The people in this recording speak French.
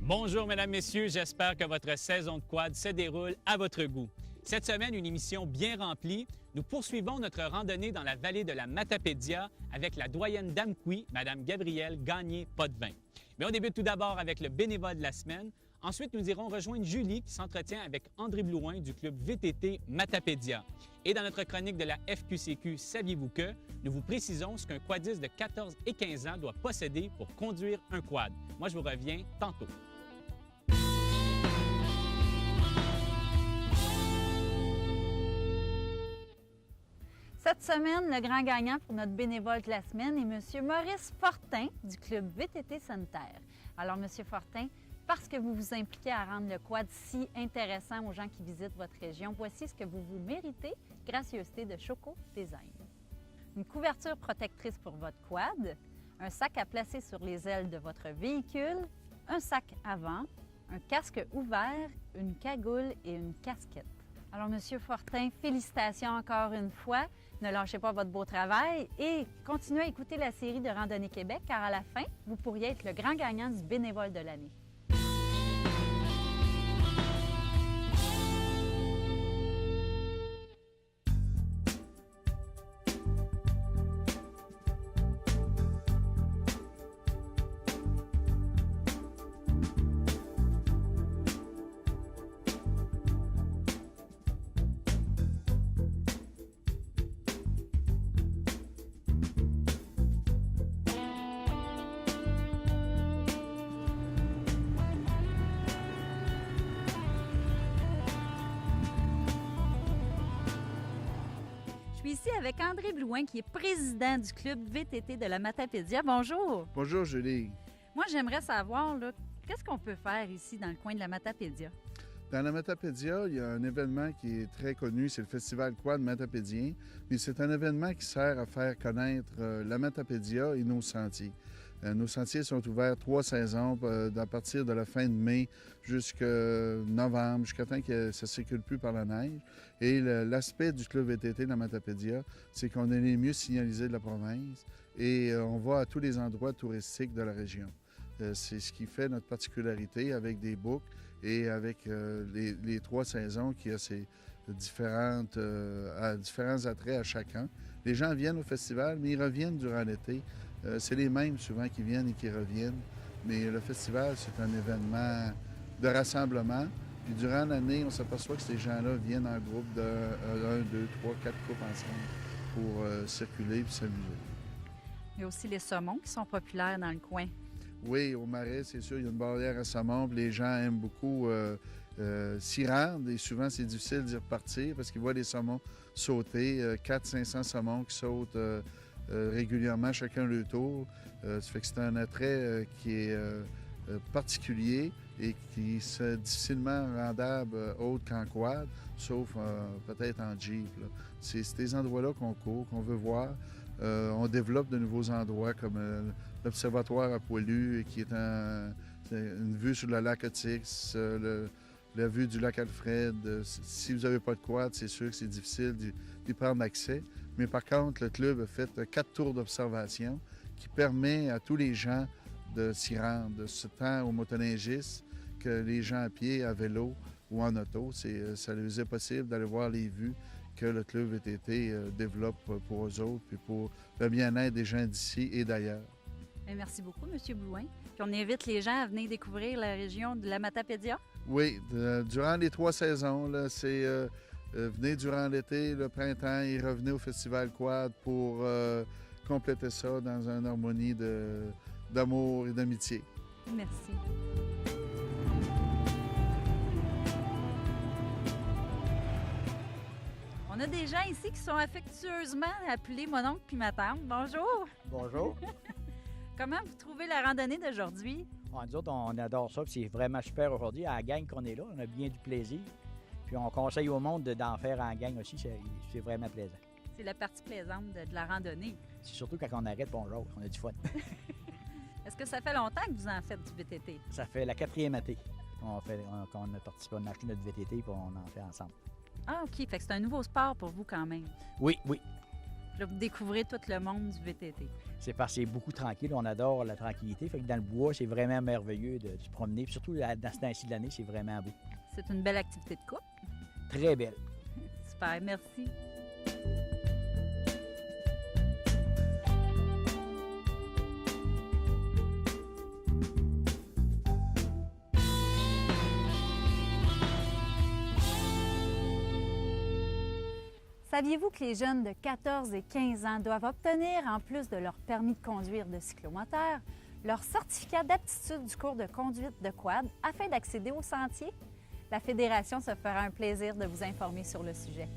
Bonjour, mesdames, messieurs. J'espère que votre saison de quad se déroule à votre goût. Cette semaine, une émission bien remplie. Nous poursuivons notre randonnée dans la vallée de la Matapédia avec la doyenne d'Amqui, Mme Gabrielle Gagné-Potvin. Mais on débute tout d'abord avec le bénévole de la semaine. Ensuite, nous irons rejoindre Julie qui s'entretient avec André Blouin du club VTT Matapédia. Et dans notre chronique de la FQCQ Saviez-vous que, nous vous précisons ce qu'un quadiste de 14 et 15 ans doit posséder pour conduire un quad. Moi, je vous reviens tantôt. Cette semaine, le grand gagnant pour notre bénévole de la semaine est M. Maurice Fortin du club VTT Sanitaire. Alors, M. Fortin, parce que vous vous impliquez à rendre le quad si intéressant aux gens qui visitent votre région, voici ce que vous vous méritez, gracieuseté de Choco Design. Une couverture protectrice pour votre quad, un sac à placer sur les ailes de votre véhicule, un sac avant, un casque ouvert, une cagoule et une casquette. Alors, M. Fortin, félicitations encore une fois. Ne lâchez pas votre beau travail et continuez à écouter la série de Randonnée Québec car à la fin, vous pourriez être le grand gagnant du bénévole de l'année. Je suis ici avec André Blouin, qui est président du club VTT de la Matapédia. Bonjour. Bonjour, Julie. Moi, j'aimerais savoir, qu'est-ce qu'on peut faire ici dans le coin de la Matapédia? Dans la Matapédia, il y a un événement qui est très connu, c'est le Festival Quad Matapédien. Mais c'est un événement qui sert à faire connaître la Matapédia et nos sentiers. Nos sentiers sont ouverts 3 saisons, à partir de la fin de mai jusqu'à novembre, jusqu'à temps que ça ne circule plus par la neige. Et l'aspect du club VTT de la Matapédia, c'est qu'on est les mieux signalisés de la province et on va à tous les endroits touristiques de la région. C'est ce qui fait notre particularité avec des boucles et avec les 3 saisons qui a ces différents attraits à chacun. Les gens viennent au festival, mais ils reviennent durant l'été. C'est les mêmes souvent qui viennent et qui reviennent. Mais le festival, c'est un événement de rassemblement. Puis durant l'année, on s'aperçoit que ces gens-là viennent en groupe de 1, 2, 3, 4 couples ensemble pour circuler et s'amuser. Il y a aussi les saumons qui sont populaires dans le coin. Oui, au Marais, c'est sûr, il y a une barrière à saumon. Les gens aiment beaucoup s'y rendre et souvent, c'est difficile d'y repartir parce qu'ils voient les saumons sauter. 400-500 saumons qui sautent régulièrement, chacun le tour. Ça fait que c'est un attrait qui est particulier et qui est difficilement rendable autre qu'en quad, sauf peut-être en Jeep. C'est ces endroits-là qu'on court, qu'on veut voir. On développe de nouveaux endroits comme l'Observatoire à Poilu, qui est une vue sur le lac Otyx, la vue du lac Alfred. Si vous n'avez pas de quad, c'est sûr que c'est difficile d'y prendre accès. Mais par contre, le club a fait 4 tours d'observation qui permet à tous les gens de s'y rendre, tant aux motoneigistes que les gens à pied, à vélo ou en auto. Ça leur est possible d'aller voir les vues que le club VTT développe pour eux autres puis pour le bien-être des gens d'ici et d'ailleurs. Merci beaucoup, M. Blouin. Puis on invite les gens à venir découvrir la région de la Matapédia. Oui, durant les 3 saisons, c'est venez durant l'été, le printemps et revenez au Festival Quad pour compléter ça dans une harmonie d'amour et d'amitié. Merci. On a des gens ici qui sont affectueusement appelés mon oncle puis ma tante. Bonjour! Bonjour. Comment vous trouvez la randonnée d'aujourd'hui? Nous autres, on adore ça, puis c'est vraiment super aujourd'hui. À la gang qu'on est là, on a bien du plaisir. Puis on conseille au monde d'en faire en gang aussi, c'est vraiment plaisant. C'est la partie plaisante de la randonnée. C'est surtout quand on arrête, bonjour, on a du fun. Est-ce que ça fait longtemps que vous en faites du VTT? Ça fait la 4e année qu'on a participé, on a acheté notre VTT, puis on en fait ensemble. Ah, OK. Fait que c'est un nouveau sport pour vous quand même. Oui, oui. Puis là, vous découvrez tout le monde du VTT. C'est parce que c'est beaucoup tranquille. On adore la tranquillité. Fait que dans le bois, c'est vraiment merveilleux de se promener. Puis surtout dans ce temps-ci de l'année, c'est vraiment beau. C'est une belle activité de couple. Très belle. Super, merci. Saviez-vous que les jeunes de 14 et 15 ans doivent obtenir, en plus de leur permis de conduire de cyclomoteur, leur certificat d'aptitude du cours de conduite de quad afin d'accéder au sentier? La Fédération se fera un plaisir de vous informer sur le sujet.